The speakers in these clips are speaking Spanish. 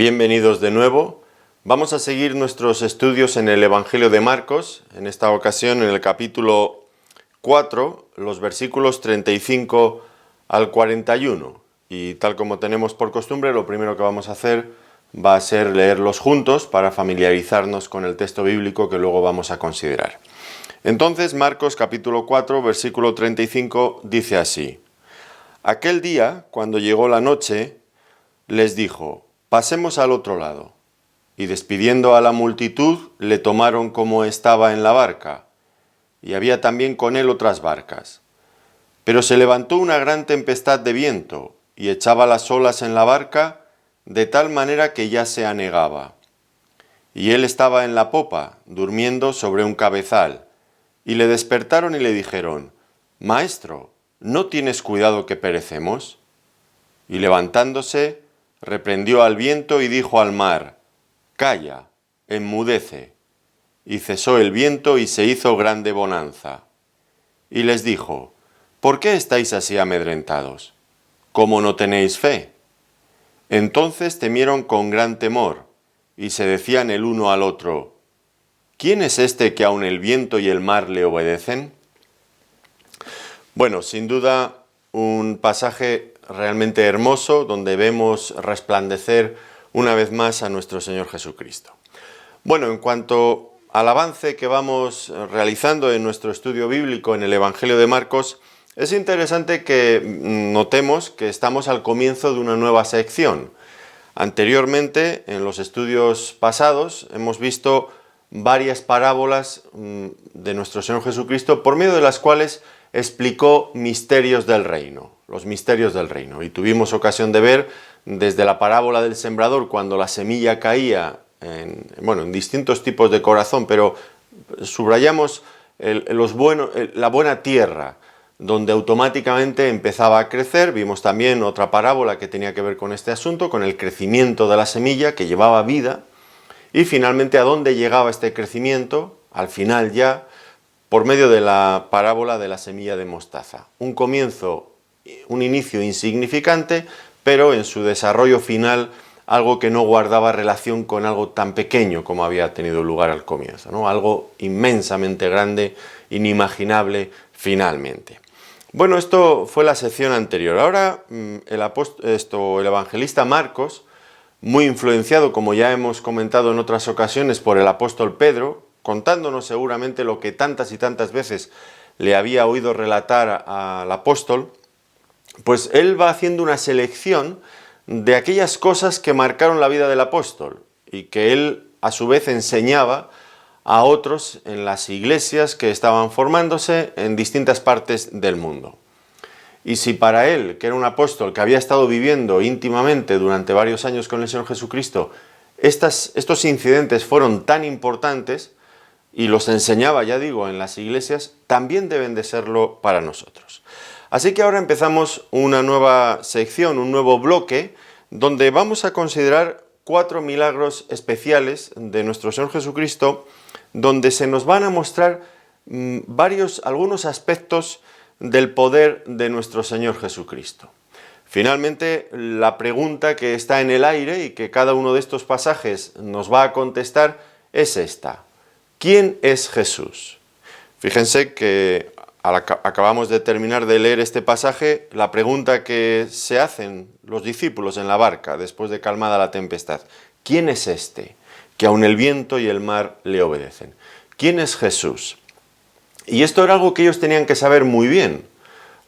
Bienvenidos de nuevo. Vamos a seguir nuestros estudios en el Evangelio de Marcos, en esta ocasión en el capítulo 4, los versículos 35 al 41. Y tal como tenemos por costumbre, lo primero que vamos a hacer va a ser leerlos juntos para familiarizarnos con el texto bíblico que luego vamos a considerar. Entonces, Marcos capítulo 4, versículo 35 dice así: Aquel día, cuando llegó la noche, les dijo: pasemos al otro lado. Y despidiendo a la multitud, le tomaron como estaba en la barca, y había también con él otras barcas. Pero se levantó una gran tempestad de viento, y echaba las olas en la barca, de tal manera que ya se anegaba. Y él estaba en la popa, durmiendo sobre un cabezal, y le despertaron y le dijeron: Maestro, ¿no tienes cuidado que perecemos? Y levantándose, reprendió al viento y dijo al mar: Calla, enmudece. Y cesó el viento y se hizo grande bonanza. Y les dijo: ¿por qué estáis así amedrentados? ¿Cómo no tenéis fe? Entonces temieron con gran temor, y se decían el uno al otro: ¿quién es este que aun el viento y el mar le obedecen? Bueno, sin duda un pasaje realmente hermoso donde vemos resplandecer una vez más a nuestro Señor Jesucristo. Bueno, en cuanto al avance que vamos realizando en nuestro estudio bíblico en el Evangelio de Marcos, es interesante que notemos que estamos al comienzo de una nueva sección. Anteriormente, en los estudios pasados, hemos visto varias parábolas de nuestro Señor Jesucristo por medio de las cuales explicó misterios del reino, los misterios del reino. Y tuvimos ocasión de ver desde la parábola del sembrador, cuando la semilla caía en distintos tipos de corazón, pero subrayamos la buena tierra, donde automáticamente empezaba a crecer. Vimos también otra parábola que tenía que ver con este asunto, con el crecimiento de la semilla que llevaba vida, y finalmente a dónde llegaba este crecimiento, al final ya, por medio de la parábola de la semilla de mostaza. Un comienzo, un inicio insignificante, pero en su desarrollo final algo que no guardaba relación con algo tan pequeño como había tenido lugar al comienzo, ¿no? Algo inmensamente grande, inimaginable finalmente. Bueno, esto fue la sección anterior. Ahora el evangelista Marcos, muy influenciado, como ya hemos comentado en otras ocasiones, por el apóstol Pedro, contándonos seguramente lo que tantas y tantas veces le había oído relatar al apóstol, pues él va haciendo una selección de aquellas cosas que marcaron la vida del apóstol y que él a su vez enseñaba a otros en las iglesias que estaban formándose en distintas partes del mundo. Y si para él, que era un apóstol que había estado viviendo íntimamente durante varios años con el Señor Jesucristo, estos incidentes fueron tan importantes y los enseñaba, ya digo, en las iglesias, también deben de serlo para nosotros. Así que ahora empezamos una nueva sección, un nuevo bloque, donde vamos a considerar 4 milagros especiales de nuestro Señor Jesucristo, donde se nos van a mostrar algunos aspectos del poder de nuestro Señor Jesucristo. Finalmente, la pregunta que está en el aire y que cada uno de estos pasajes nos va a contestar es esta: ¿quién es Jesús? Fíjense que acabamos de terminar de leer este pasaje, la pregunta que se hacen los discípulos en la barca después de calmada la tempestad: ¿quién es este que aun el viento y el mar le obedecen? ¿Quién es Jesús? Y esto era algo que ellos tenían que saber muy bien,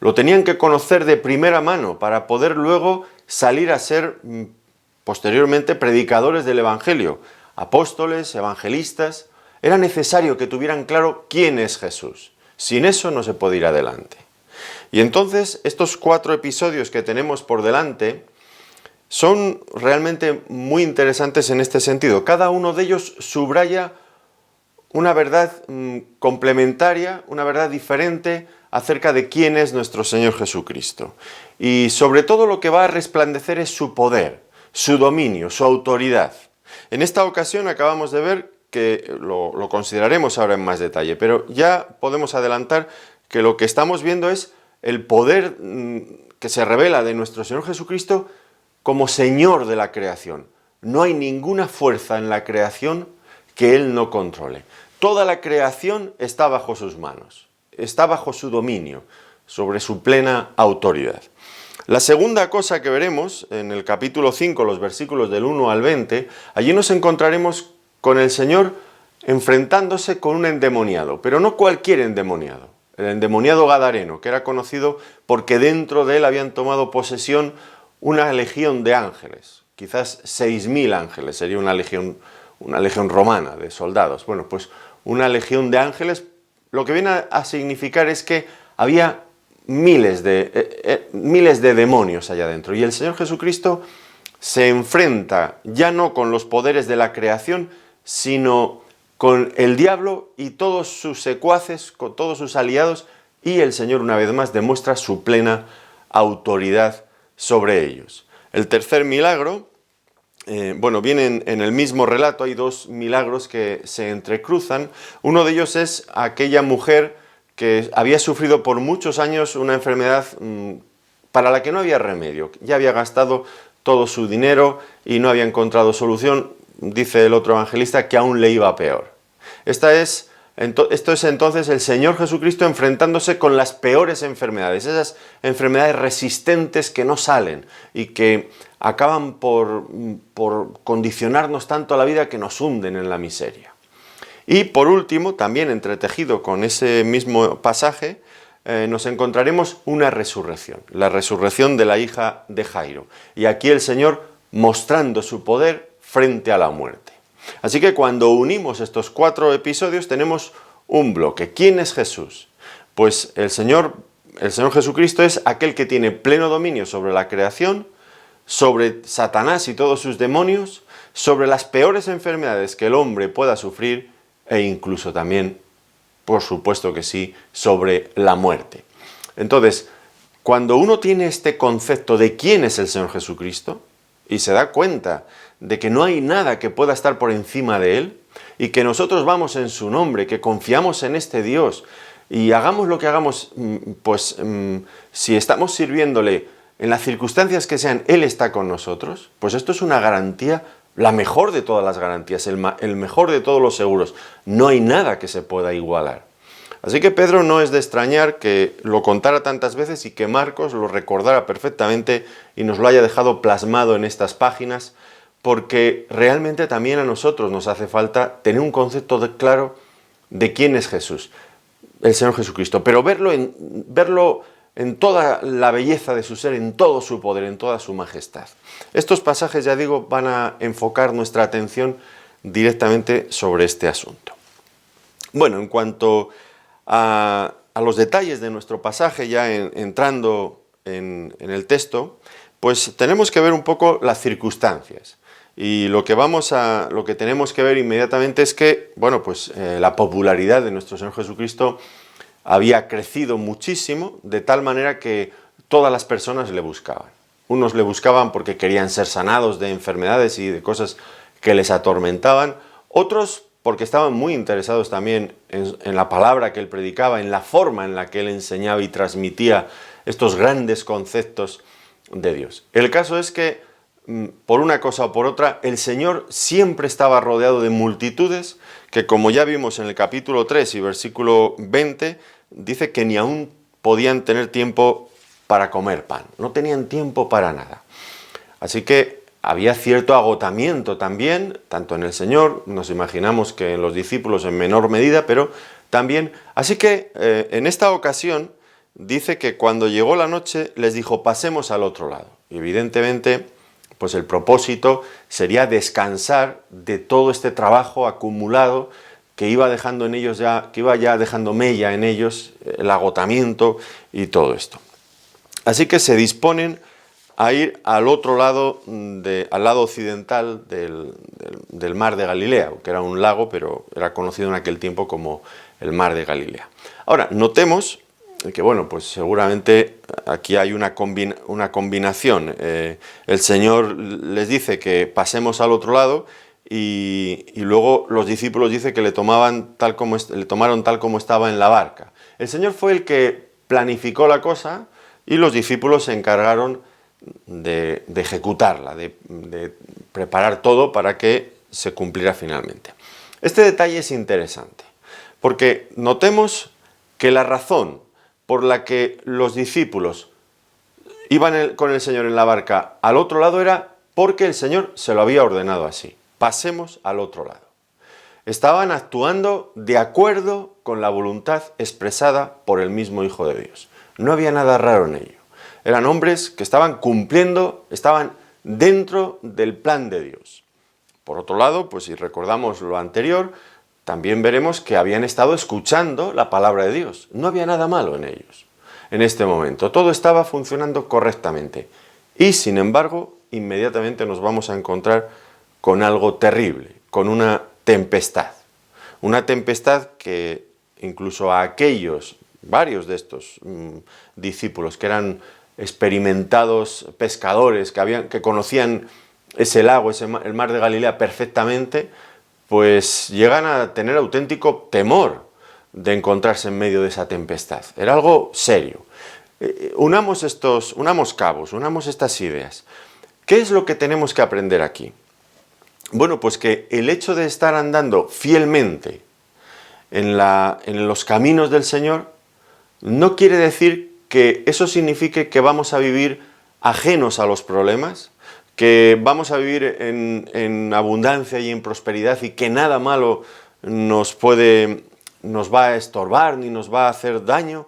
lo tenían que conocer de primera mano para poder luego salir a ser posteriormente predicadores del Evangelio, apóstoles, evangelistas. Era necesario que tuvieran claro quién es Jesús. Sin eso no se puede ir adelante. Y entonces estos 4 episodios que tenemos por delante son realmente muy interesantes en este sentido. Cada uno de ellos subraya una verdad complementaria, una verdad diferente acerca de quién es nuestro Señor Jesucristo. Y sobre todo lo que va a resplandecer es su poder, su dominio, su autoridad. En esta ocasión acabamos de ver que lo consideraremos ahora en más detalle, pero ya podemos adelantar que lo que estamos viendo es el poder que se revela de nuestro Señor Jesucristo como Señor de la creación. no hay ninguna fuerza en la creación que Él no controle. Toda la creación está bajo sus manos, está bajo su dominio, sobre su plena autoridad. La segunda cosa que veremos en el capítulo 5, los versículos del 1 al 20, allí nos encontraremos con el Señor enfrentándose con un endemoniado, pero no cualquier endemoniado, el endemoniado gadareno, que era conocido porque dentro de él habían tomado posesión una legión de ángeles, quizás 6.000 ángeles, sería una legión romana de soldados. Bueno, pues una legión de ángeles, lo que viene a significar es que había miles de demonios allá adentro. Y el Señor Jesucristo se enfrenta ya no con los poderes de la creación, sino con el diablo y todos sus secuaces, con todos sus aliados, y el Señor una vez más demuestra su plena autoridad sobre ellos. El tercer milagro, viene en el mismo relato, hay dos milagros que se entrecruzan. Uno de ellos es aquella mujer que había sufrido por muchos años una enfermedad para la que no había remedio. Ya había gastado todo su dinero y no había encontrado solución. Dice el otro evangelista que aún le iba peor. Esto es entonces el Señor Jesucristo enfrentándose con las peores enfermedades, esas enfermedades resistentes que no salen y que acaban por condicionarnos tanto a la vida que nos hunden en la miseria. Y por último, también entretejido con ese mismo pasaje, nos encontraremos una resurrección, la resurrección de la hija de Jairo. Y aquí el Señor mostrando su poder frente a la muerte. Así que cuando unimos estos 4 episodios tenemos un bloque. ¿Quién es Jesús? Pues el Señor Jesucristo es aquel que tiene pleno dominio sobre la creación, sobre Satanás y todos sus demonios, sobre las peores enfermedades que el hombre pueda sufrir e incluso también, por supuesto que sí, sobre la muerte. Entonces, cuando uno tiene este concepto de quién es el Señor Jesucristo y se da cuenta de que no hay nada que pueda estar por encima de Él y que nosotros vamos en su nombre, que confiamos en este Dios y hagamos lo que hagamos, si estamos sirviéndole en las circunstancias que sean, Él está con nosotros, pues esto es una garantía, la mejor de todas las garantías, el mejor de todos los seguros. No hay nada que se pueda igualar. Así que Pedro no es de extrañar que lo contara tantas veces y que Marcos lo recordara perfectamente y nos lo haya dejado plasmado en estas páginas, porque realmente también a nosotros nos hace falta tener un concepto claro de quién es Jesús, el Señor Jesucristo, pero verlo en toda la belleza de su ser, en todo su poder, en toda su majestad. Estos pasajes, ya digo, van a enfocar nuestra atención directamente sobre este asunto. Bueno, en cuanto a los detalles de nuestro pasaje, ya entrando en el texto, pues tenemos que ver un poco las circunstancias. Y lo que tenemos que ver inmediatamente es que, la popularidad de nuestro Señor Jesucristo había crecido muchísimo, de tal manera que todas las personas le buscaban. Unos le buscaban porque querían ser sanados de enfermedades y de cosas que les atormentaban, otros porque estaban muy interesados también en la palabra que él predicaba, en la forma en la que él enseñaba y transmitía estos grandes conceptos de Dios. El caso es que, por una cosa o por otra, el Señor siempre estaba rodeado de multitudes que, como ya vimos en el capítulo 3 y versículo 20, dice que ni aún podían tener tiempo para comer pan, no tenían tiempo para nada. Así que había cierto agotamiento también, tanto en el Señor, nos imaginamos que en los discípulos en menor medida, pero también. Así que en esta ocasión dice que cuando llegó la noche les dijo: pasemos al otro lado. Y evidentemente, pues el propósito sería descansar de todo este trabajo acumulado que iba dejando en ellos que iba ya dejando mella en ellos, el agotamiento y todo esto. Así que se disponen a ir al otro lado, al lado occidental del mar de Galilea, que era un lago, pero era conocido en aquel tiempo como el mar de Galilea. Ahora, notemos que, pues seguramente aquí hay una combinación. El Señor les dice que pasemos al otro lado y luego los discípulos dicen que le tomaron tal como estaba en la barca. El Señor fue el que planificó la cosa y los discípulos se encargaron de ejecutarla, de preparar todo para que se cumpliera finalmente. Este detalle es interesante, porque notemos que la razón por la que los discípulos iban con el Señor en la barca al otro lado era porque el Señor se lo había ordenado así. Pasemos al otro lado. Estaban actuando de acuerdo con la voluntad expresada por el mismo Hijo de Dios. No había nada raro en ello. Eran hombres que estaban cumpliendo, estaban dentro del plan de Dios. Por otro lado, pues si recordamos lo anterior, también veremos que habían estado escuchando la palabra de Dios. No había nada malo en ellos en este momento. Todo estaba funcionando correctamente. Y sin embargo, inmediatamente nos vamos a encontrar con algo terrible, con una tempestad. Una tempestad que incluso a aquellos, varios de estos discípulos que eran experimentados pescadores, que conocían ese lago, el mar de Galilea perfectamente, pues llegan a tener auténtico temor de encontrarse en medio de esa tempestad. Era algo serio. Unamos cabos, unamos estas ideas. ¿Qué es lo que tenemos que aprender aquí? Bueno, pues que el hecho de estar andando fielmente en los caminos del Señor no quiere decir que eso signifique que vamos a vivir ajenos a los problemas, que vamos a vivir en abundancia y en prosperidad y que nada malo nos va a estorbar ni nos va a hacer daño,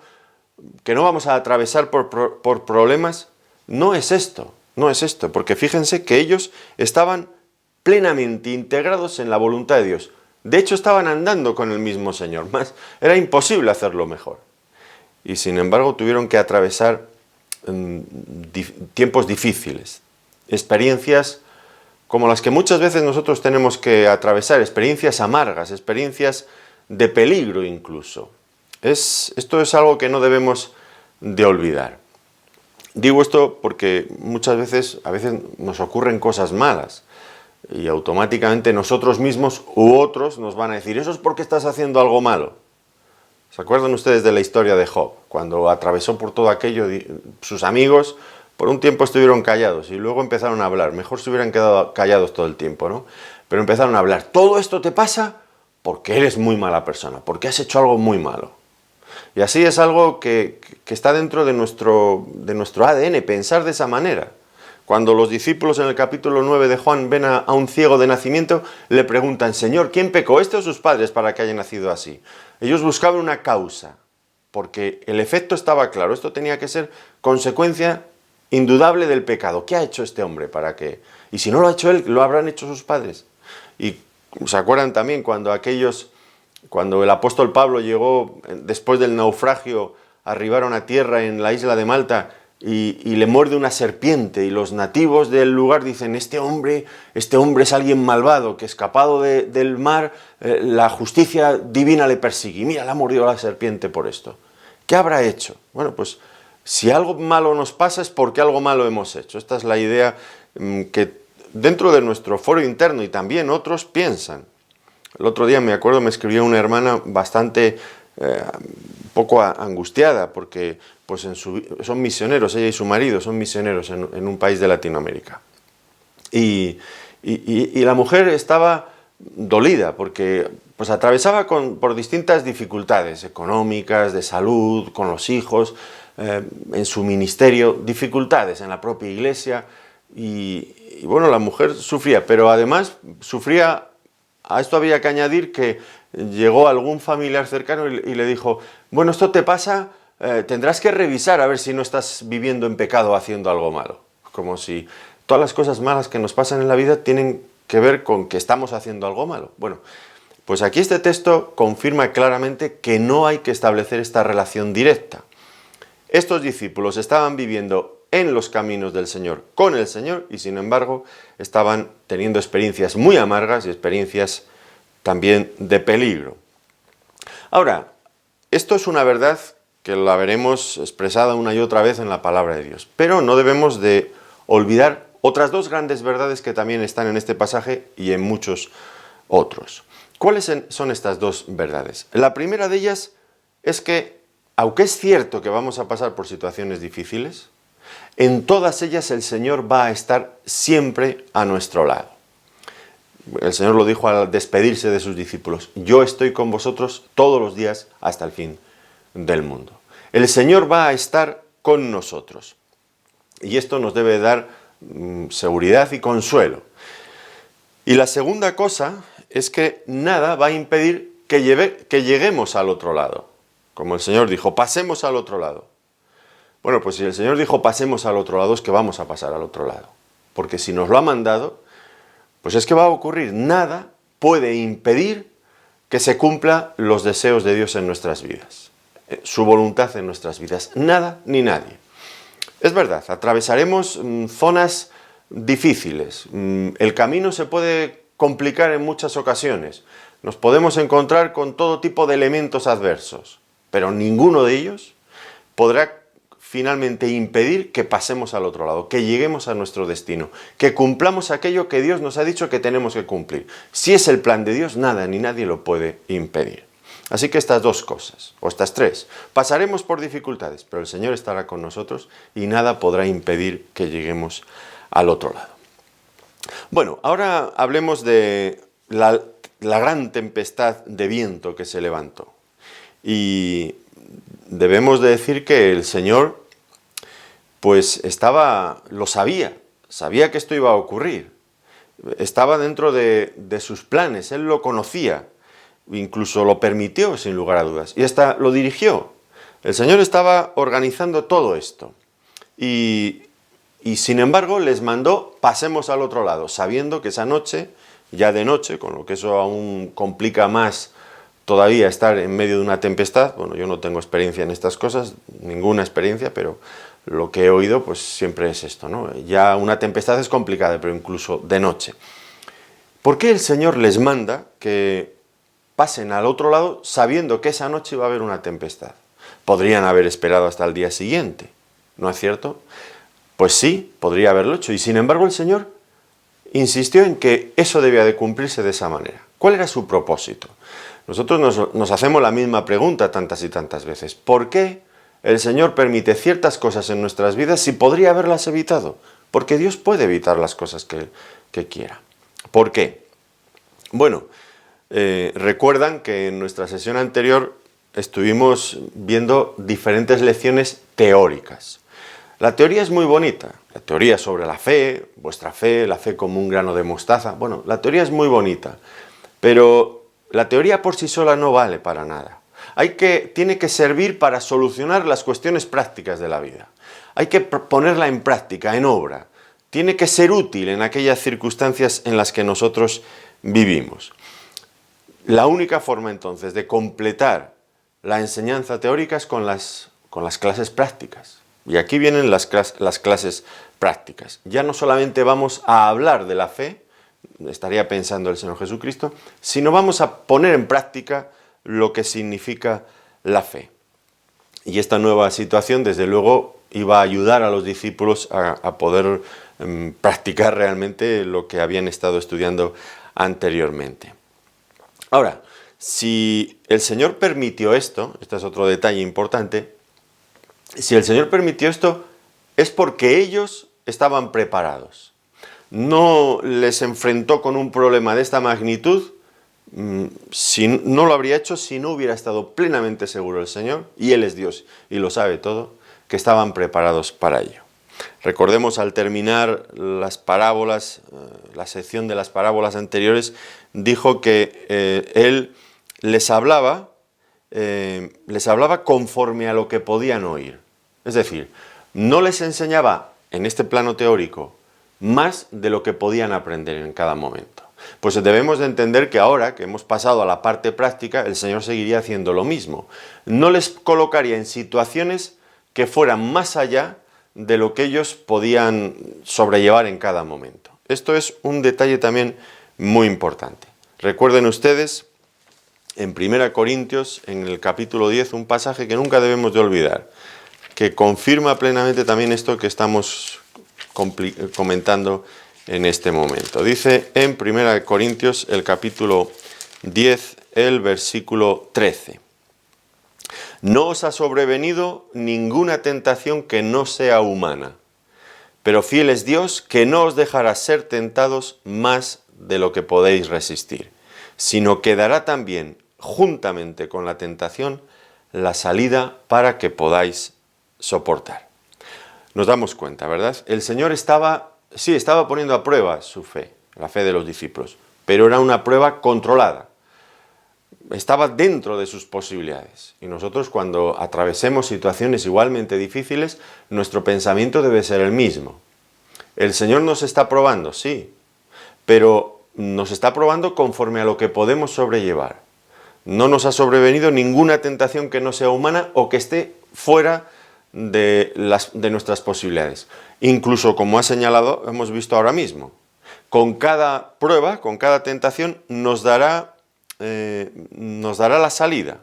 que no vamos a atravesar por problemas. No es esto, porque fíjense que ellos estaban plenamente integrados en la voluntad de Dios. De hecho, estaban andando con el mismo Señor, era imposible hacerlo mejor. Y sin embargo tuvieron que atravesar tiempos difíciles, experiencias como las que muchas veces nosotros tenemos que atravesar, experiencias amargas, experiencias de peligro incluso. Esto es algo que no debemos de olvidar. Digo esto porque muchas veces, nos ocurren cosas malas y automáticamente nosotros mismos u otros nos van a decir, eso es porque estás haciendo algo malo. ¿Se acuerdan ustedes de la historia de Job? Cuando atravesó por todo aquello, sus amigos por un tiempo estuvieron callados y luego empezaron a hablar. Mejor se hubieran quedado callados todo el tiempo, ¿no? Pero empezaron a hablar. Todo esto te pasa porque eres muy mala persona, porque has hecho algo muy malo. Y así es algo que está dentro de nuestro ADN, pensar de esa manera. Cuando los discípulos en el capítulo 9 de Juan ven a un ciego de nacimiento, le preguntan, Señor, ¿quién pecó, este o sus padres, para que haya nacido así? Ellos buscaban una causa, porque el efecto estaba claro. Esto tenía que ser consecuencia indudable del pecado. ¿Qué ha hecho este hombre para que? Y si no lo ha hecho él, lo habrán hecho sus padres. Y se acuerdan también cuando el apóstol Pablo llegó después del naufragio, arribaron a tierra en la isla de Malta y le muerde una serpiente y los nativos del lugar dicen, este hombre es alguien malvado que escapado del mar, la justicia divina le persigue. Y mira, le ha mordido la serpiente por esto. ¿Qué habrá hecho? Bueno, pues si algo malo nos pasa es porque algo malo hemos hecho. Esta es la idea que dentro de nuestro foro interno y también otros piensan. El otro día me acuerdo, me escribió una hermana bastante poco angustiada porque pues son misioneros, ella y su marido son misioneros en un país de Latinoamérica. Y la mujer estaba dolida porque pues atravesaba por distintas dificultades económicas, de salud, con los hijos, en su ministerio, dificultades en la propia iglesia. Y bueno, la mujer sufría, pero además sufría. A esto había que añadir que llegó algún familiar cercano y le dijo, bueno, esto te pasa, tendrás que revisar a ver si no estás viviendo en pecado haciendo algo malo. Como si todas las cosas malas que nos pasan en la vida tienen que ver con que estamos haciendo algo malo. Bueno, pues aquí este texto confirma claramente que no hay que establecer esta relación directa. Estos discípulos estaban viviendo en los caminos del Señor, con el Señor, y sin embargo estaban teniendo experiencias muy amargas y experiencias también de peligro. Ahora, esto es una verdad que la veremos expresada una y otra vez en la palabra de Dios, pero no debemos de olvidar otras dos grandes verdades que también están en este pasaje y en muchos otros. ¿Cuáles son estas dos verdades? La primera de ellas es que, aunque es cierto que vamos a pasar por situaciones difíciles, En todas ellas el Señor va a estar siempre a nuestro lado. El Señor lo dijo al despedirse de sus discípulos: yo estoy con vosotros todos los días hasta el fin del mundo. El Señor va a estar con nosotros. Y esto nos debe dar seguridad y consuelo. Y la segunda cosa es que nada va a impedir que lleguemos al otro lado. Como el Señor dijo, pasemos al otro lado. Bueno, pues si el Señor dijo pasemos al otro lado, es que vamos a pasar al otro lado. Porque si nos lo ha mandado, pues es que va a ocurrir. Nada puede impedir que se cumplan los deseos de Dios en nuestras vidas, su voluntad en nuestras vidas. Nada ni nadie. Es verdad, atravesaremos zonas difíciles. El camino se puede complicar en muchas ocasiones. Nos podemos encontrar con todo tipo de elementos adversos, pero ninguno de ellos podrá finalmente impedir que pasemos al otro lado, que lleguemos a nuestro destino, que cumplamos aquello que Dios nos ha dicho que tenemos que cumplir. Si es el plan de Dios, nada ni nadie lo puede impedir. Así que estas dos cosas, o estas tres, pasaremos por dificultades, pero el Señor estará con nosotros y nada podrá impedir que lleguemos al otro lado. Bueno, ahora hablemos de la gran tempestad de viento que se levantó. Y debemos de decir que el Señor, pues lo sabía que esto iba a ocurrir. Estaba dentro de sus planes, Él lo conocía, incluso lo permitió sin lugar a dudas, y hasta lo dirigió. El Señor estaba organizando todo esto. Y sin embargo les mandó: pasemos al otro lado, sabiendo que esa noche, ya de noche, con lo que eso aún complica más todavía estar en medio de una tempestad. Bueno, yo no tengo experiencia en estas cosas, ninguna experiencia, pero lo que he oído pues siempre es esto, ¿no? Ya una tempestad es complicada, pero incluso de noche. ¿Por qué el Señor les manda que pasen al otro lado sabiendo que esa noche va a haber una tempestad? Podrían haber esperado hasta el día siguiente, ¿no es cierto? Pues sí, podría haberlo hecho, y sin embargo el Señor insistió en que eso debía de cumplirse de esa manera. ¿Cuál era su propósito? Nosotros nos hacemos la misma pregunta tantas y tantas veces. ¿Por qué el Señor permite ciertas cosas en nuestras vidas si podría haberlas evitado? Porque Dios puede evitar las cosas que quiera. ¿Por qué? Bueno, recuerdan que en nuestra sesión anterior estuvimos viendo diferentes lecciones teóricas. La teoría es muy bonita, la teoría sobre la fe, vuestra fe, la fe como un grano de mostaza. Bueno, la teoría es muy bonita, pero la teoría por sí sola no vale para nada. Tiene que servir para solucionar las cuestiones prácticas de la vida. Hay que ponerla en práctica, en obra. Tiene que ser útil en aquellas circunstancias en las que nosotros vivimos. La única forma entonces de completar la enseñanza teórica es con las clases prácticas. Y aquí vienen las clases prácticas. Ya no solamente vamos a hablar de la fe, estaría pensando el Señor Jesucristo, sino vamos a poner en práctica lo que significa la fe. Y esta nueva situación, desde luego, iba a ayudar a los discípulos a poder practicar realmente lo que habían estado estudiando anteriormente. Ahora, si el Señor permitió esto, este es otro detalle importante, si el Señor permitió esto es porque ellos estaban preparados. No les enfrentó con un problema de esta magnitud, no lo habría hecho si no hubiera estado plenamente seguro el Señor, y Él es Dios y lo sabe todo, que estaban preparados para ello. Recordemos, al terminar las parábolas, la sección de las parábolas anteriores, dijo que Él les hablaba conforme a lo que podían oír. Es decir, no les enseñaba en este plano teórico más de lo que podían aprender en cada momento. Pues debemos de entender que ahora que hemos pasado a la parte práctica, el Señor seguiría haciendo lo mismo. No les colocaría en situaciones que fueran más allá de lo que ellos podían sobrellevar en cada momento. Esto es un detalle también muy importante. Recuerden ustedes en 1 Corintios, en el capítulo 10, un pasaje que nunca debemos de olvidar, que confirma plenamente también esto que estamos comentando en este momento. Dice en 1 Corintios, el capítulo 10, el versículo 13. No os ha sobrevenido ninguna tentación que no sea humana. Pero fiel es Dios, que no os dejará ser tentados más de lo que podéis resistir, sino que dará también, juntamente con la tentación, la salida para que podáis soportar. Nos damos cuenta, ¿verdad? El Señor estaba poniendo a prueba su fe, la fe de los discípulos, pero era una prueba controlada. Estaba dentro de sus posibilidades. Y nosotros, cuando atravesemos situaciones igualmente difíciles, nuestro pensamiento debe ser el mismo. El Señor nos está probando, sí, pero nos está probando conforme a lo que podemos sobrellevar. No nos ha sobrevenido ninguna tentación que no sea humana o que esté fuera de nuestras posibilidades. Incluso, como ha señalado, hemos visto ahora mismo, con cada prueba, con cada tentación, nos dará la salida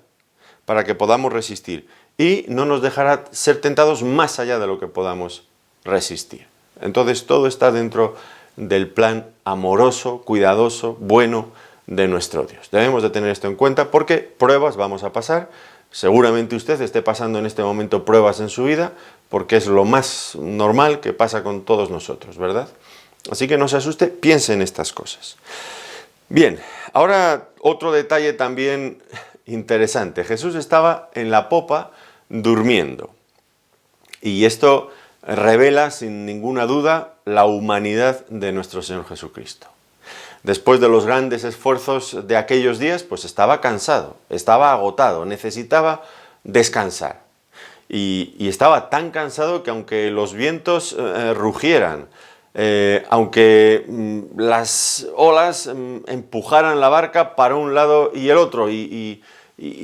para que podamos resistir y no nos dejará ser tentados más allá de lo que podamos resistir. Entonces todo está dentro del plan amoroso, cuidadoso, bueno de nuestro Dios. Debemos de tener esto en cuenta porque pruebas vamos a pasar. Seguramente usted esté pasando en este momento pruebas en su vida porque es lo más normal que pasa con todos nosotros, ¿verdad? Así que no se asuste, piense en estas cosas. Bien, ahora otro detalle también interesante. Jesús estaba en la popa durmiendo. Y esto revela sin ninguna duda la humanidad de nuestro Señor Jesucristo. Después de los grandes esfuerzos de aquellos días, pues estaba cansado, estaba agotado, necesitaba descansar. Y estaba tan cansado que aunque los vientos rugieran, aunque las olas empujaran la barca para un lado y el otro y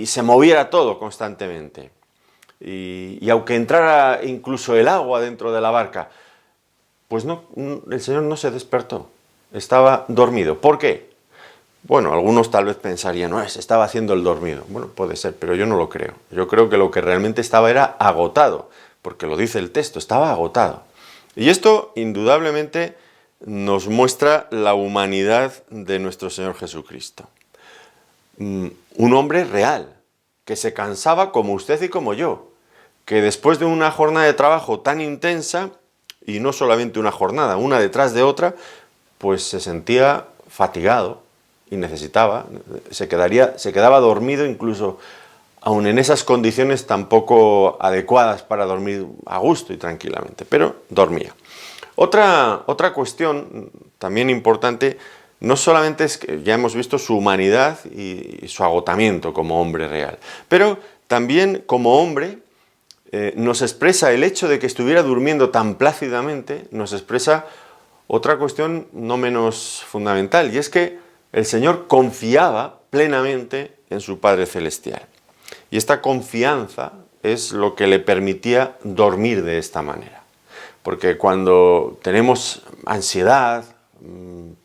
se moviera todo constantemente, y aunque entrara incluso el agua dentro de la barca, pues no, el Señor no se despertó, estaba dormido. ¿Por qué? Bueno, algunos tal vez pensarían, no, se estaba haciendo el dormido. Bueno, puede ser, pero yo no lo creo. Yo creo que lo que realmente estaba era agotado, porque lo dice el texto, estaba agotado. Y esto, indudablemente, nos muestra la humanidad de nuestro Señor Jesucristo. Un hombre real, que se cansaba como usted y como yo, que después de una jornada de trabajo tan intensa, y no solamente una jornada, una detrás de otra, pues se sentía fatigado y se quedaba dormido incluso, aun en esas condiciones tan poco adecuadas para dormir a gusto y tranquilamente, pero dormía. Otra cuestión también importante, no solamente es que ya hemos visto su humanidad y su agotamiento como hombre real, pero también como hombre nos expresa el hecho de que estuviera durmiendo tan plácidamente, nos expresa otra cuestión no menos fundamental, y es que el Señor confiaba plenamente en su Padre Celestial. Y esta confianza es lo que le permitía dormir de esta manera. Porque cuando tenemos ansiedad,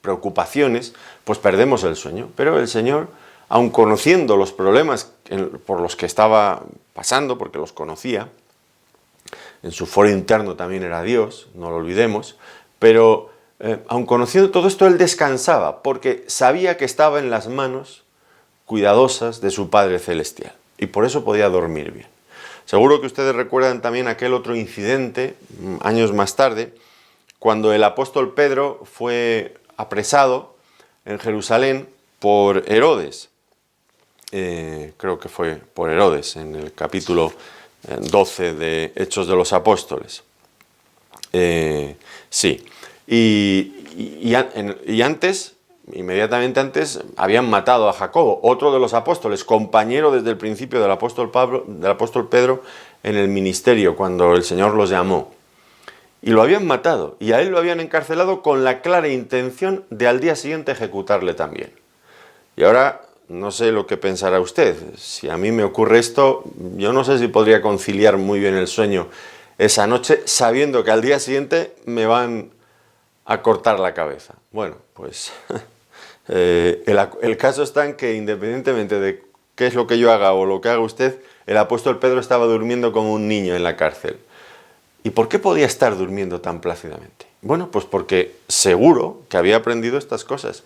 preocupaciones, pues perdemos el sueño. Pero el Señor, aun conociendo los problemas por los que estaba pasando, porque los conocía, en su foro interno también era Dios, no lo olvidemos, pero aun conociendo todo esto, él descansaba, porque sabía que estaba en las manos cuidadosas de su Padre Celestial, y por eso podía dormir bien. Seguro que ustedes recuerdan también aquel otro incidente, años más tarde, cuando el apóstol Pedro fue apresado en Jerusalén por Herodes. Creo que fue por Herodes, en el capítulo 12 de Hechos de los Apóstoles. Sí. Y antes, inmediatamente antes, habían matado a Jacobo, otro de los apóstoles, compañero desde el principio del apóstol Pedro en el ministerio, cuando el Señor los llamó. Y lo habían matado, y a él lo habían encarcelado con la clara intención de al día siguiente ejecutarle también. Y ahora, no sé lo que pensará usted. Si a mí me ocurre esto, yo no sé si podría conciliar muy bien el sueño esa noche, sabiendo que al día siguiente me van a cortar la cabeza. Bueno, pues el caso está en que independientemente de qué es lo que yo haga o lo que haga usted, el apóstol Pedro estaba durmiendo como un niño en la cárcel. ¿Y por qué podía estar durmiendo tan plácidamente? Bueno, pues porque seguro que había aprendido estas cosas,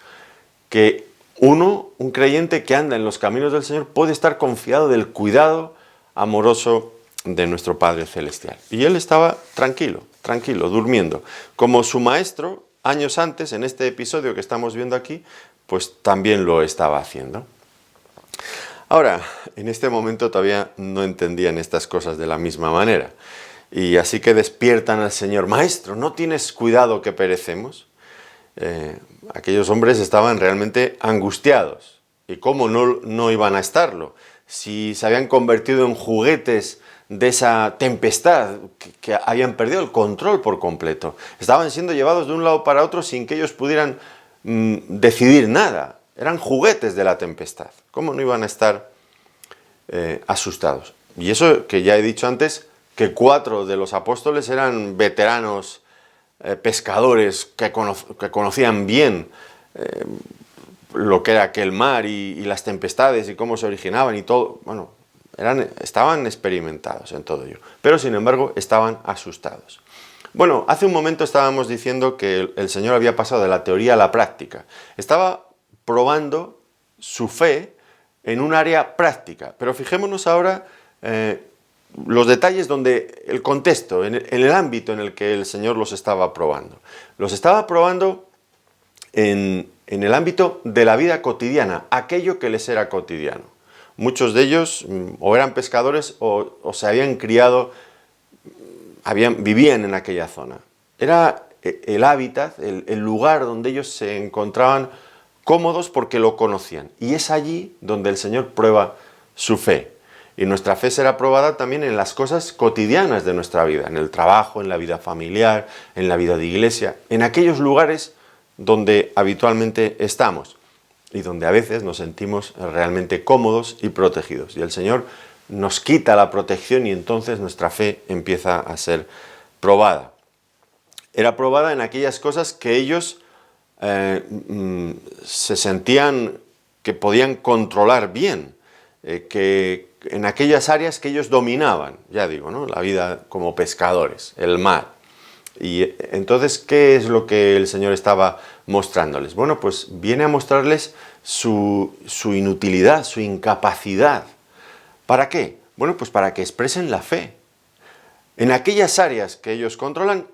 que un creyente que anda en los caminos del Señor puede estar confiado del cuidado amoroso de nuestro Padre Celestial. Y él estaba tranquilo. tranquilo, durmiendo. Como su maestro, años antes, en este episodio que estamos viendo aquí, pues también lo estaba haciendo. Ahora, en este momento todavía no entendían estas cosas de la misma manera. Y así que despiertan al Señor: Maestro, ¿no tienes cuidado que perecemos? Aquellos hombres estaban realmente angustiados. ¿Y cómo no iban a estarlo? Si se habían convertido en juguetes de esa tempestad, que habían perdido el control por completo. Estaban siendo llevados de un lado para otro sin que ellos pudieran decidir nada. Eran juguetes de la tempestad. ¿Cómo no iban a estar asustados? Y eso que ya he dicho antes, que 4 de los apóstoles eran veteranos pescadores que conocían bien lo que era aquel mar y las tempestades y cómo se originaban y todo. Bueno, estaban experimentados en todo ello, pero sin embargo estaban asustados. Bueno, hace un momento estábamos diciendo que el Señor había pasado de la teoría a la práctica. Estaba probando su fe en un área práctica, pero fijémonos ahora los detalles donde el contexto, en el ámbito en el que el Señor los estaba probando. Los estaba probando en el ámbito de la vida cotidiana, aquello que les era cotidiano. Muchos de ellos o eran pescadores o se habían criado, vivían en aquella zona. Era el hábitat, el lugar donde ellos se encontraban cómodos porque lo conocían. Y es allí donde el Señor prueba su fe. Y nuestra fe será probada también en las cosas cotidianas de nuestra vida, en el trabajo, en la vida familiar, en la vida de iglesia, en aquellos lugares donde habitualmente estamos y donde a veces nos sentimos realmente cómodos y protegidos. Y el Señor nos quita la protección y entonces nuestra fe empieza a ser probada. Era probada en aquellas cosas que ellos se sentían que podían controlar bien, que en aquellas áreas que ellos dominaban, ya digo, ¿no? La vida como pescadores, el mar. Y entonces, ¿qué es lo que el Señor estaba mostrándoles? Bueno, pues viene a mostrarles su inutilidad, su incapacidad. ¿Para qué? Bueno, pues para que expresen la fe. En aquellas áreas que ellos controlan,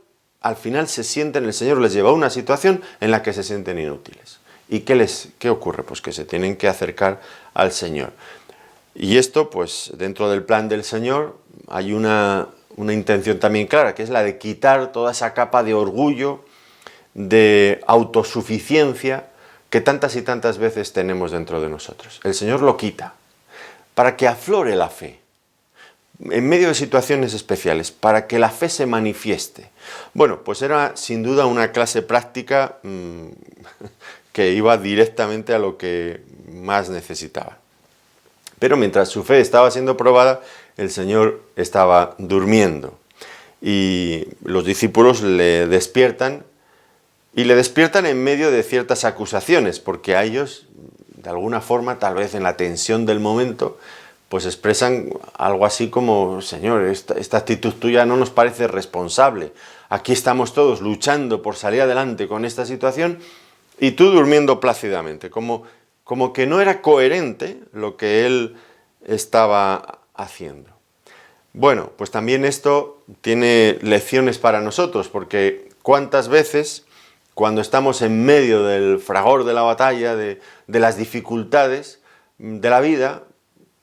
al final el Señor les lleva a una situación en la que se sienten inútiles. ¿Y qué ocurre? Pues que se tienen que acercar al Señor. Y esto, pues dentro del plan del Señor hay una intención también clara, que es la de quitar toda esa capa de orgullo, de autosuficiencia que tantas y tantas veces tenemos dentro de nosotros. El Señor lo quita para que aflore la fe en medio de situaciones especiales, para que la fe se manifieste. Bueno, pues era sin duda una clase práctica que iba directamente a lo que más necesitaba. Pero mientras su fe estaba siendo probada, el Señor estaba durmiendo. Y los discípulos le despiertan, y le despiertan en medio de ciertas acusaciones, porque a ellos, de alguna forma, tal vez en la tensión del momento, pues expresan algo así como: Señor, esta actitud tuya no nos parece responsable. Aquí estamos todos luchando por salir adelante con esta situación y tú durmiendo plácidamente, como que no era coherente lo que él estaba haciendo. Bueno, pues también esto tiene lecciones para nosotros, porque cuántas veces, cuando estamos en medio del fragor de la batalla, de las dificultades de la vida,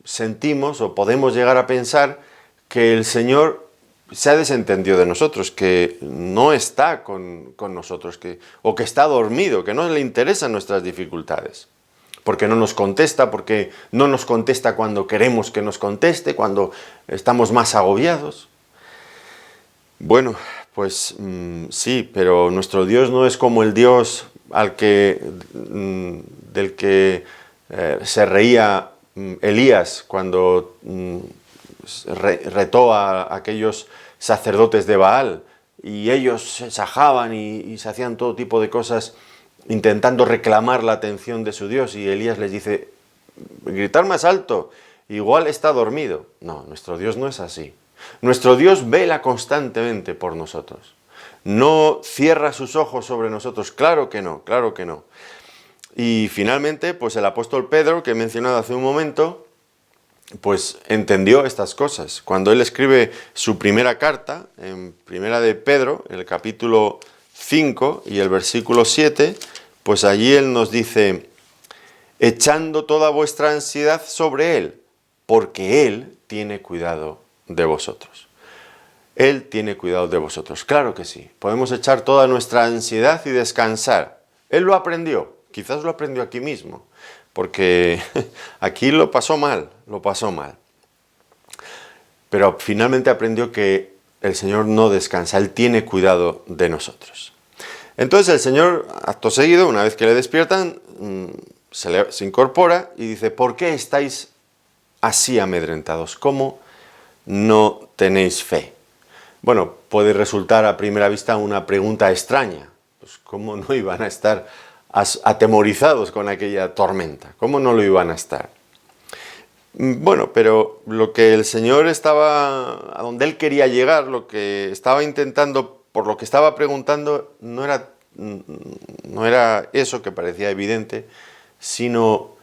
sentimos o podemos llegar a pensar que el Señor se ha desentendido de nosotros, que no está con nosotros, o que está dormido, que no le interesan nuestras dificultades. Porque no nos contesta, porque no nos contesta cuando queremos que nos conteste, cuando estamos más agobiados. Bueno, pues sí, pero nuestro Dios no es como el Dios del que se reía Elías cuando retó a aquellos sacerdotes de Baal, y ellos se sajaban y se hacían todo tipo de cosas intentando reclamar la atención de su Dios, y Elías les dice: gritar más alto, igual está dormido. No, nuestro Dios no es así. Nuestro Dios vela constantemente por nosotros. No cierra sus ojos sobre nosotros, claro que no, claro que no. Y finalmente, pues el apóstol Pedro, que he mencionado hace un momento, pues entendió estas cosas. Cuando él escribe su primera carta, en Primera de Pedro, en el capítulo 5 y el versículo 7, pues allí él nos dice: echando toda vuestra ansiedad sobre él, porque él tiene cuidado de vosotros. Él tiene cuidado de vosotros. Claro que sí. Podemos echar toda nuestra ansiedad y descansar. Él lo aprendió. Quizás lo aprendió aquí mismo, porque aquí lo pasó mal. Pero finalmente aprendió que el Señor no descansa. Él tiene cuidado de nosotros. Entonces el Señor, acto seguido, una vez que le despiertan, se incorpora y dice: ¿por qué estáis así amedrentados? ¿Cómo no tenéis fe? Bueno, puede resultar a primera vista una pregunta extraña. Pues ¿cómo no iban a estar atemorizados con aquella tormenta? ¿Cómo no lo iban a estar? Bueno, pero lo que el Señor estaba, a donde Él quería llegar, lo que estaba intentando, por lo que estaba preguntando, no era eso que parecía evidente, sino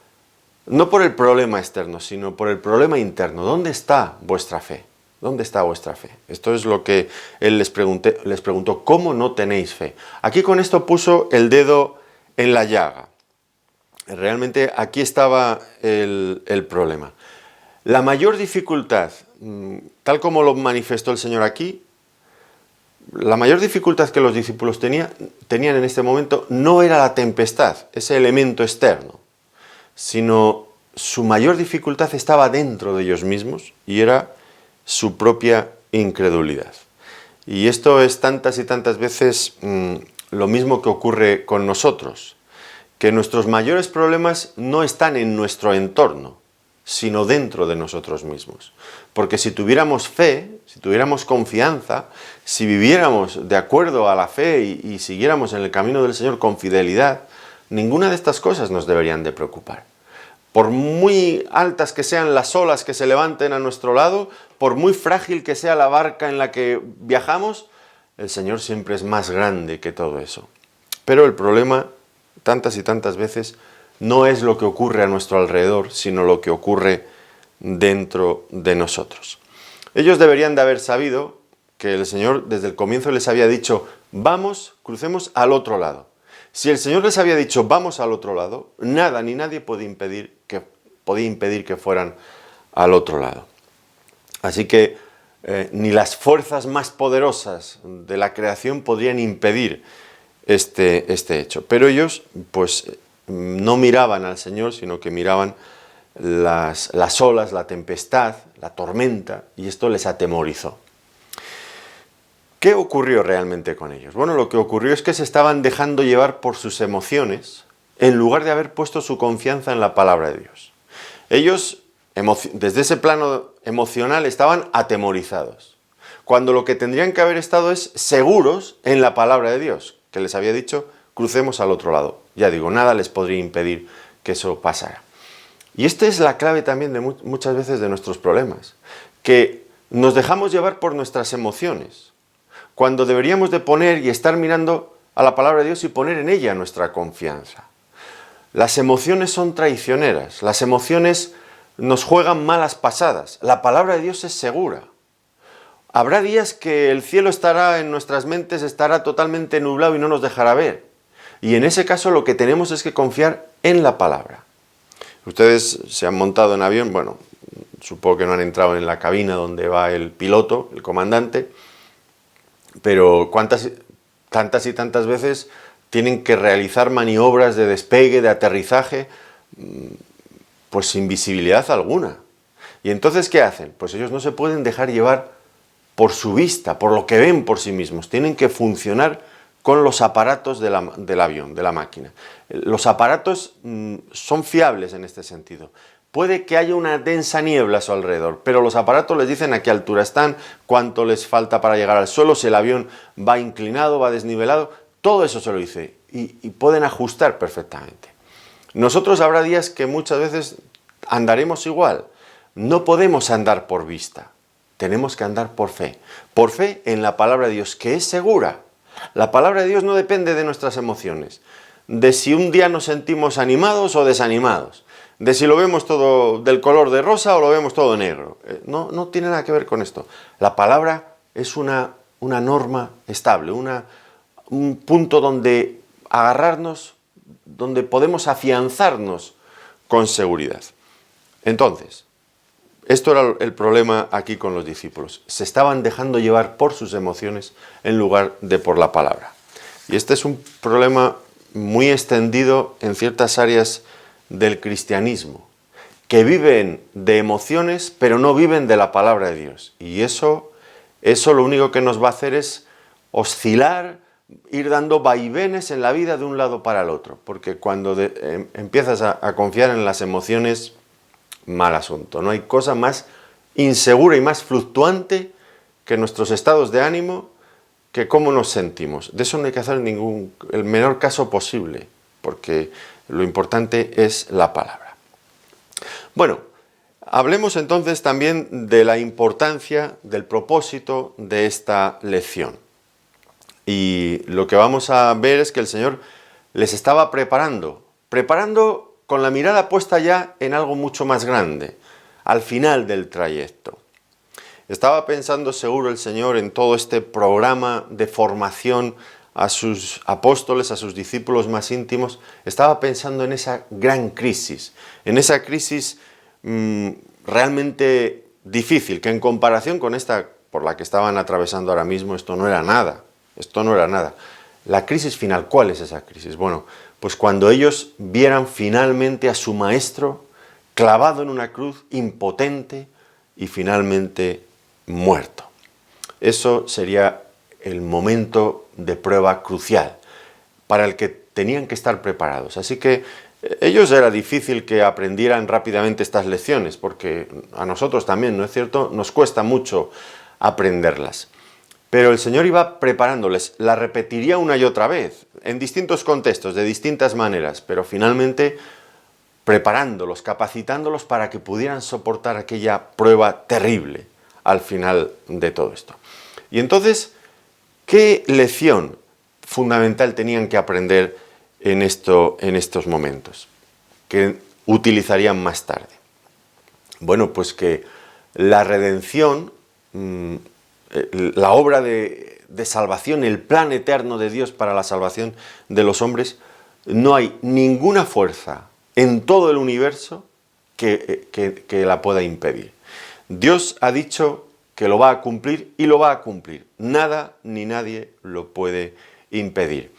no por el problema externo, sino por el problema interno. ¿Dónde está vuestra fe? ¿Dónde está vuestra fe? Esto es lo que él les preguntó: ¿cómo no tenéis fe? Aquí con esto puso el dedo en la llaga. Realmente aquí estaba el problema. La mayor dificultad, tal como lo manifestó el Señor aquí, la mayor dificultad que los discípulos tenían en este momento no era la tempestad, ese elemento externo, sino su mayor dificultad estaba dentro de ellos mismos y era su propia incredulidad. Y esto es tantas y tantas veces lo mismo que ocurre con nosotros, que nuestros mayores problemas no están en nuestro entorno, sino dentro de nosotros mismos. Porque si tuviéramos fe, si tuviéramos confianza, si viviéramos de acuerdo a la fe y siguiéramos en el camino del Señor con fidelidad, ninguna de estas cosas nos deberían de preocupar. Por muy altas que sean las olas que se levanten a nuestro lado, por muy frágil que sea la barca en la que viajamos, el Señor siempre es más grande que todo eso. Pero el problema, tantas y tantas veces, no es lo que ocurre a nuestro alrededor, sino lo que ocurre dentro de nosotros. Ellos deberían de haber sabido que el Señor desde el comienzo les había dicho: vamos, crucemos al otro lado. Si el Señor les había dicho vamos al otro lado, nada ni nadie podía impedir que fueran al otro lado. Así que ni las fuerzas más poderosas de la creación podrían impedir este hecho. Pero ellos pues no miraban al Señor, sino que miraban las olas, la tempestad, la tormenta, y esto les atemorizó. ¿Qué ocurrió realmente con ellos? Bueno, lo que ocurrió es que se estaban dejando llevar por sus emociones en lugar de haber puesto su confianza en la palabra de Dios. Ellos, desde ese plano emocional, estaban atemorizados, cuando lo que tendrían que haber estado es seguros en la palabra de Dios, que les había dicho: crucemos al otro lado. Ya digo, nada les podría impedir que eso pasara. Y esta es la clave también de muchas veces de nuestros problemas, que nos dejamos llevar por nuestras emociones, cuando deberíamos de poner y estar mirando a la palabra de Dios y poner en ella nuestra confianza. Las emociones son traicioneras, las emociones nos juegan malas pasadas, la palabra de Dios es segura. Habrá días que el cielo estará en nuestras mentes, estará totalmente nublado y no nos dejará ver. Y en ese caso lo que tenemos es que confiar en la palabra. Ustedes se han montado en avión, bueno, supongo que no han entrado en la cabina donde va el piloto, el comandante, pero tantas y tantas veces tienen que realizar maniobras de despegue, de aterrizaje, pues sin visibilidad alguna. ¿Y entonces qué hacen? Pues ellos no se pueden dejar llevar por su vista, por lo que ven por sí mismos. Tienen que funcionar con los aparatos del avión, de la máquina. Los aparatos son fiables en este sentido. Puede que haya una densa niebla a su alrededor, pero los aparatos les dicen a qué altura están, cuánto les falta para llegar al suelo, si el avión va inclinado, va desnivelado, todo eso se lo dice y pueden ajustar perfectamente. Nosotros habrá días que muchas veces andaremos igual. No podemos andar por vista, tenemos que andar por fe en la palabra de Dios, que es segura. La palabra de Dios no depende de nuestras emociones, de si un día nos sentimos animados o desanimados, de si lo vemos todo del color de rosa o lo vemos todo negro. No, no tiene nada que ver con esto. La palabra es una norma estable, un punto donde agarrarnos, donde podemos afianzarnos con seguridad. Entonces, esto era el problema aquí con los discípulos. Se estaban dejando llevar por sus emociones en lugar de por la palabra. Y este es un problema muy extendido en ciertas áreas del cristianismo, que viven de emociones, pero no viven de la palabra de Dios. Y eso lo único que nos va a hacer es oscilar, ir dando vaivenes en la vida de un lado para el otro. Porque cuando empiezas a confiar en las emociones, mal asunto. No hay cosa más insegura y más fluctuante que nuestros estados de ánimo, que cómo nos sentimos. De eso no hay que hacer el menor caso posible, porque lo importante es la palabra. Bueno, hablemos entonces también de la importancia, del propósito de esta lección. Y lo que vamos a ver es que el Señor les estaba preparando con la mirada puesta ya en algo mucho más grande, al final del trayecto. Estaba pensando seguro el Señor en todo este programa de formación a sus apóstoles, a sus discípulos más íntimos. Estaba pensando en esa gran crisis, en esa crisis realmente difícil, que en comparación con esta por la que estaban atravesando ahora mismo, esto no era nada. La crisis final, ¿cuál es esa crisis? Bueno, pues cuando ellos vieran finalmente a su maestro clavado en una cruz, impotente y finalmente muerto. Eso sería el momento de prueba crucial para el que tenían que estar preparados. Así que ellos era difícil que aprendieran rápidamente estas lecciones, porque a nosotros también, ¿no es cierto?, nos cuesta mucho aprenderlas. Pero el Señor iba preparándoles, la repetiría una y otra vez, en distintos contextos, de distintas maneras, pero finalmente preparándolos, capacitándolos para que pudieran soportar aquella prueba terrible al final de todo esto. Y entonces, ¿qué lección fundamental tenían que aprender en estos momentos, que utilizarían más tarde? Bueno, pues que la redención, la obra de salvación, el plan eterno de Dios para la salvación de los hombres, no hay ninguna fuerza en todo el universo que la pueda impedir. Dios ha dicho que lo va a cumplir y lo va a cumplir. Nada ni nadie lo puede impedir.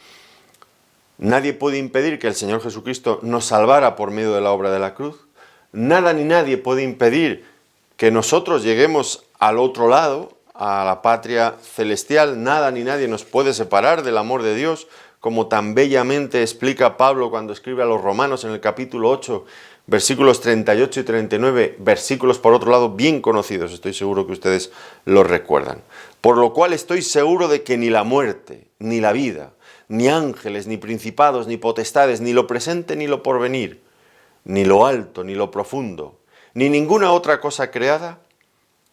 Nadie puede impedir que el Señor Jesucristo nos salvara por medio de la obra de la cruz. Nada ni nadie puede impedir que nosotros lleguemos al otro lado, a la patria celestial. Nada ni nadie nos puede separar del amor de Dios, como tan bellamente explica Pablo cuando escribe a los Romanos en el capítulo 8, versículos 38 y 39, versículos por otro lado bien conocidos, estoy seguro que ustedes los recuerdan. Por lo cual estoy seguro de que ni la muerte, ni la vida, ni ángeles, ni principados, ni potestades, ni lo presente, ni lo porvenir, ni lo alto, ni lo profundo, ni ninguna otra cosa creada,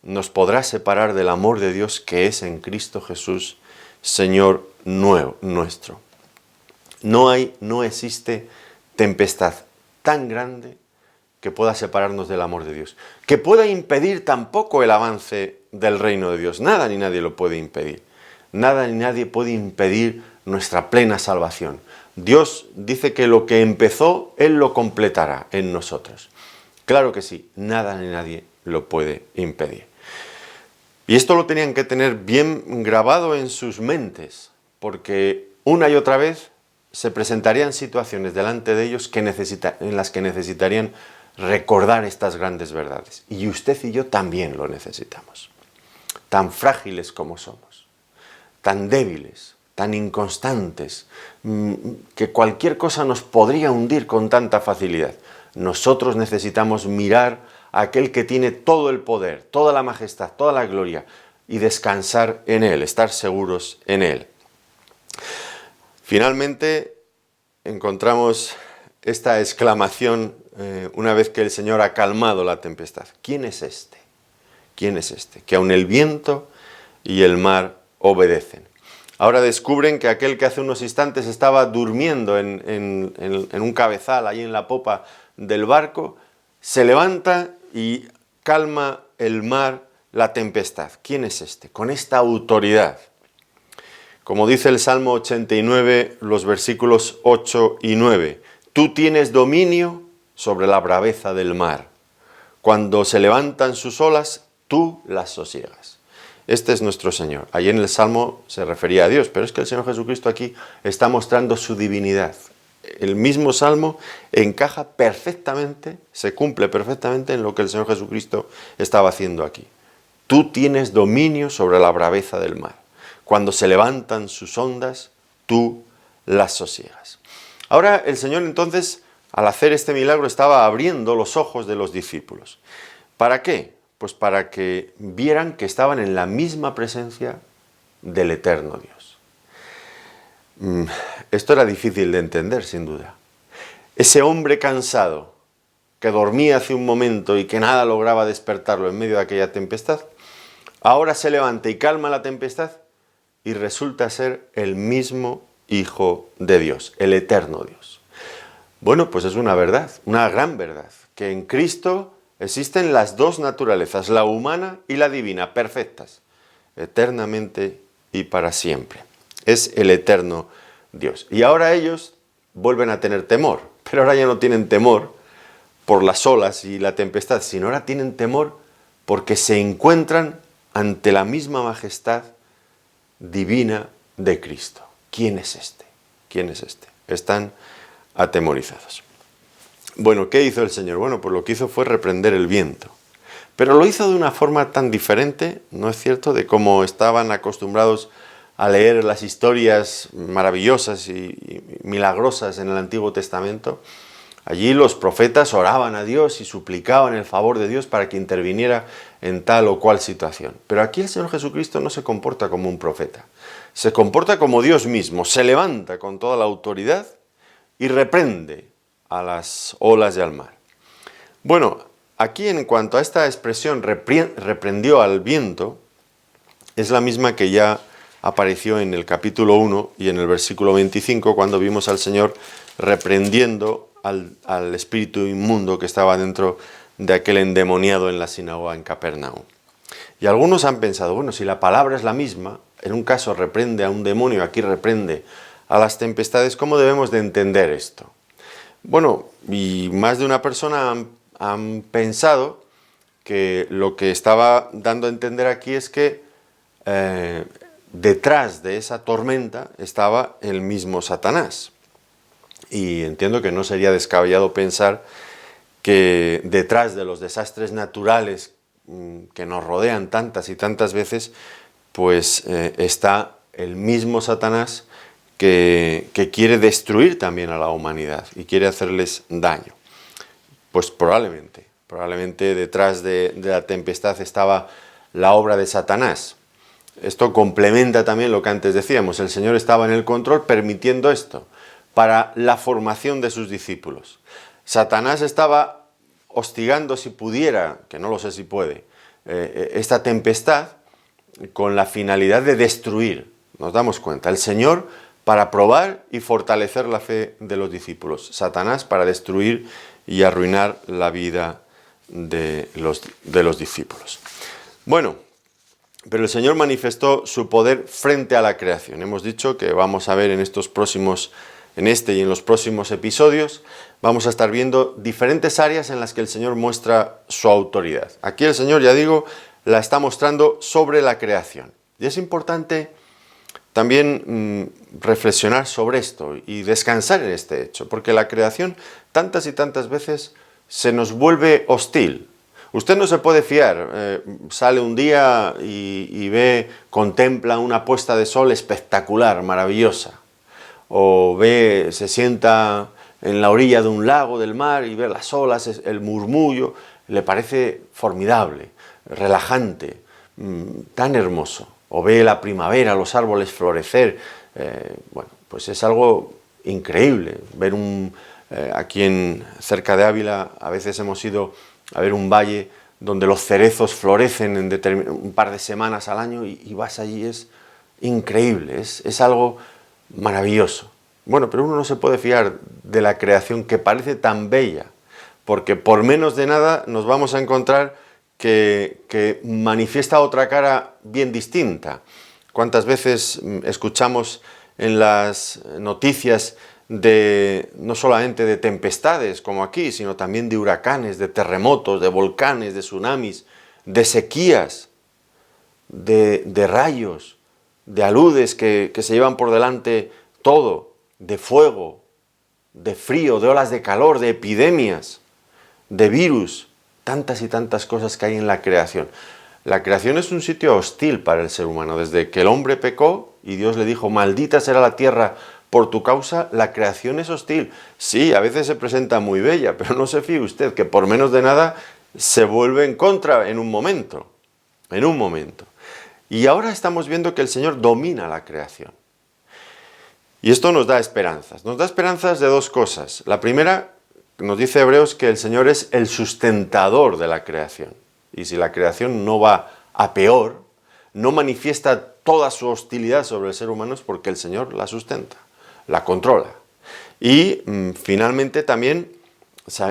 nos podrá separar del amor de Dios que es en Cristo Jesús, Señor nuestro. No existe tempestad tan grande que pueda separarnos del amor de Dios, que pueda impedir tampoco el avance del reino de Dios. Nada ni nadie lo puede impedir. Nada ni nadie puede impedir nuestra plena salvación. Dios dice que lo que empezó, Él lo completará en nosotros. Claro que sí, nada ni nadie lo puede impedir. Y esto lo tenían que tener bien grabado en sus mentes, porque una y otra vez se presentarían situaciones delante de ellos en las que necesitarían recordar estas grandes verdades. Y usted y yo también lo necesitamos. Tan frágiles como somos, tan débiles, tan inconstantes, que cualquier cosa nos podría hundir con tanta facilidad. Nosotros necesitamos mirar a aquel que tiene todo el poder, toda la majestad, toda la gloria, y descansar en Él, estar seguros en Él. Finalmente, encontramos esta exclamación una vez que el Señor ha calmado la tempestad. ¿Quién es este? ¿Quién es este? Que aun el viento y el mar obedecen. Ahora descubren que aquel que hace unos instantes estaba durmiendo en un cabezal, ahí en la popa del barco, se levanta y calma el mar, la tempestad. ¿Quién es este? Con esta autoridad. Como dice el Salmo 89, los versículos 8 y 9, tú tienes dominio sobre la braveza del mar. Cuando se levantan sus olas, tú las sosiegas. Este es nuestro Señor. Allí en el Salmo se refería a Dios, pero es que el Señor Jesucristo aquí está mostrando su divinidad. El mismo Salmo encaja perfectamente, se cumple perfectamente en lo que el Señor Jesucristo estaba haciendo aquí. Tú tienes dominio sobre la braveza del mar. Cuando se levantan sus ondas, tú las sosiegas. Ahora el Señor entonces, al hacer este milagro, estaba abriendo los ojos de los discípulos. ¿Para qué? Pues para que vieran que estaban en la misma presencia del eterno Dios. Esto era difícil de entender, sin duda. Ese hombre cansado, que dormía hace un momento y que nada lograba despertarlo en medio de aquella tempestad, ahora se levanta y calma la tempestad y resulta ser el mismo Hijo de Dios, el eterno Dios. Bueno, pues es una verdad, una gran verdad, que en Cristo existen las dos naturalezas, la humana y la divina, perfectas, eternamente y para siempre. Es el eterno Dios. Y ahora ellos vuelven a tener temor, pero ahora ya no tienen temor por las olas y la tempestad, sino ahora tienen temor porque se encuentran ante la misma majestad divina de Cristo. ¿Quién es este? ¿Quién es este? Están atemorizados. Bueno, ¿qué hizo el Señor? Bueno, pues lo que hizo fue reprender el viento. Pero lo hizo de una forma tan diferente, ¿no es cierto?, de cómo estaban acostumbrados a leer las historias maravillosas y milagrosas en el Antiguo Testamento. Allí los profetas oraban a Dios y suplicaban el favor de Dios para que interviniera en tal o cual situación. Pero aquí el Señor Jesucristo no se comporta como un profeta. Se comporta como Dios mismo, se levanta con toda la autoridad y reprende a las olas y al mar. Bueno, aquí en cuanto a esta expresión reprendió al viento, es la misma que ya apareció en el capítulo 1 y en el versículo 25, cuando vimos al Señor reprendiendo al espíritu inmundo que estaba dentro de aquel endemoniado en la sinagoga en Capernaum. Y algunos han pensado, bueno, si la palabra es la misma, en un caso reprende a un demonio, aquí reprende a las tempestades, ¿cómo debemos de entender esto? Bueno, y más de una persona han pensado que lo que estaba dando a entender aquí es que detrás de esa tormenta estaba el mismo Satanás. Y entiendo que no sería descabellado pensar que detrás de los desastres naturales que nos rodean tantas y tantas veces, pues está el mismo Satanás que quiere destruir también a la humanidad y quiere hacerles daño. Pues probablemente detrás de la tempestad estaba la obra de Satanás. Esto complementa también lo que antes decíamos, el Señor estaba en el control permitiendo esto para la formación de sus discípulos. Satanás estaba hostigando, si pudiera, que no lo sé si puede, esta tempestad con la finalidad de destruir. Nos damos cuenta, el Señor para probar y fortalecer la fe de los discípulos, Satanás para destruir y arruinar la vida de los discípulos. Bueno, pero el Señor manifestó su poder frente a la creación. Hemos dicho que vamos a ver en este y en los próximos episodios, vamos a estar viendo diferentes áreas en las que el Señor muestra su autoridad. Aquí el Señor, ya digo, la está mostrando sobre la creación. Y es importante también reflexionar sobre esto y descansar en este hecho, porque la creación tantas y tantas veces se nos vuelve hostil. Usted no se puede fiar, sale un día y contempla una puesta de sol espectacular, maravillosa, o se sienta en la orilla de un lago, del mar, y ve las olas, el murmullo, le parece formidable, relajante, tan hermoso. O ve la primavera, los árboles florecer, bueno, pues es algo increíble. Ver aquí cerca de Ávila, a veces hemos ido a ver un valle donde los cerezos florecen en un par de semanas al año y vas allí, es increíble, es algo maravilloso. Bueno, pero uno no se puede fiar de la creación que parece tan bella, porque por menos de nada nos vamos a encontrar que manifiesta otra cara bien distinta. ¿Cuántas veces escuchamos en las noticias no solamente de tempestades como aquí, sino también de huracanes, de terremotos, de volcanes, de tsunamis, de sequías, de rayos, de aludes que se llevan por delante todo, de fuego, de frío, de olas de calor, de epidemias, de virus, tantas y tantas cosas que hay en la creación. La creación es un sitio hostil para el ser humano. Desde que el hombre pecó y Dios le dijo, maldita será la tierra por tu causa, la creación es hostil. Sí, a veces se presenta muy bella, pero no se fíe usted que por menos de nada se vuelve en contra en un momento. En un momento. Y ahora estamos viendo que el Señor domina la creación. Y esto nos da esperanzas. Nos da esperanzas de dos cosas. La primera, nos dice Hebreos que el Señor es el sustentador de la creación. Y si la creación no va a peor, no manifiesta toda su hostilidad sobre el ser humano, es porque el Señor la sustenta, la controla. Y finalmente también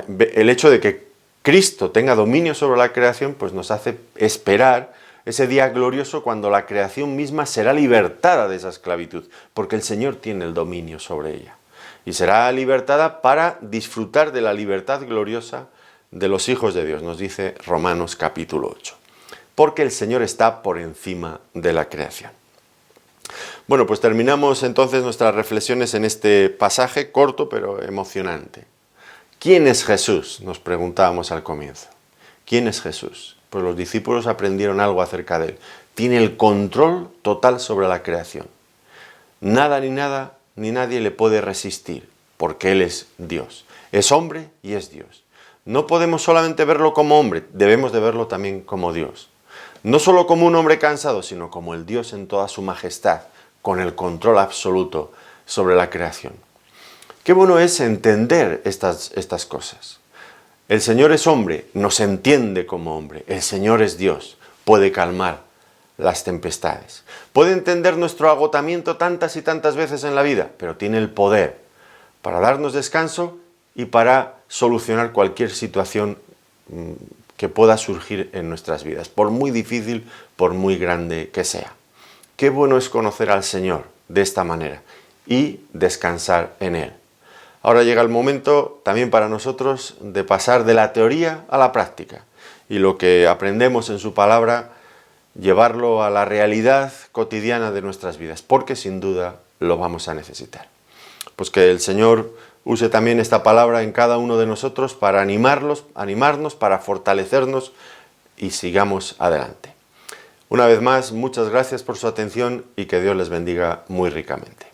el hecho de que Cristo tenga dominio sobre la creación, pues nos hace esperar ese día glorioso cuando la creación misma será libertada de esa esclavitud, porque el Señor tiene el dominio sobre ella. Y será libertada para disfrutar de la libertad gloriosa de los hijos de Dios, nos dice Romanos capítulo 8. Porque el Señor está por encima de la creación. Bueno, pues terminamos entonces nuestras reflexiones en este pasaje corto pero emocionante. ¿Quién es Jesús?, nos preguntábamos al comienzo. ¿Quién es Jesús? Pues los discípulos aprendieron algo acerca de él. Tiene el control total sobre la creación. Nada ni nadie le puede resistir, porque él es Dios. Es hombre y es Dios. No podemos solamente verlo como hombre, debemos de verlo también como Dios. No solo como un hombre cansado, sino como el Dios en toda su majestad, con el control absoluto sobre la creación. Qué bueno es entender estas cosas. El Señor es hombre, nos entiende como hombre. El Señor es Dios, puede calmar las tempestades. Puede entender nuestro agotamiento tantas y tantas veces en la vida, pero tiene el poder para darnos descanso y para solucionar cualquier situación que pueda surgir en nuestras vidas, por muy difícil, por muy grande que sea. Qué bueno es conocer al Señor de esta manera y descansar en Él. Ahora llega el momento también para nosotros de pasar de la teoría a la práctica y lo que aprendemos en su palabra, llevarlo a la realidad cotidiana de nuestras vidas, porque sin duda lo vamos a necesitar. Pues que el Señor use también esta palabra en cada uno de nosotros para animarnos, para fortalecernos y sigamos adelante. Una vez más, muchas gracias por su atención y que Dios les bendiga muy ricamente.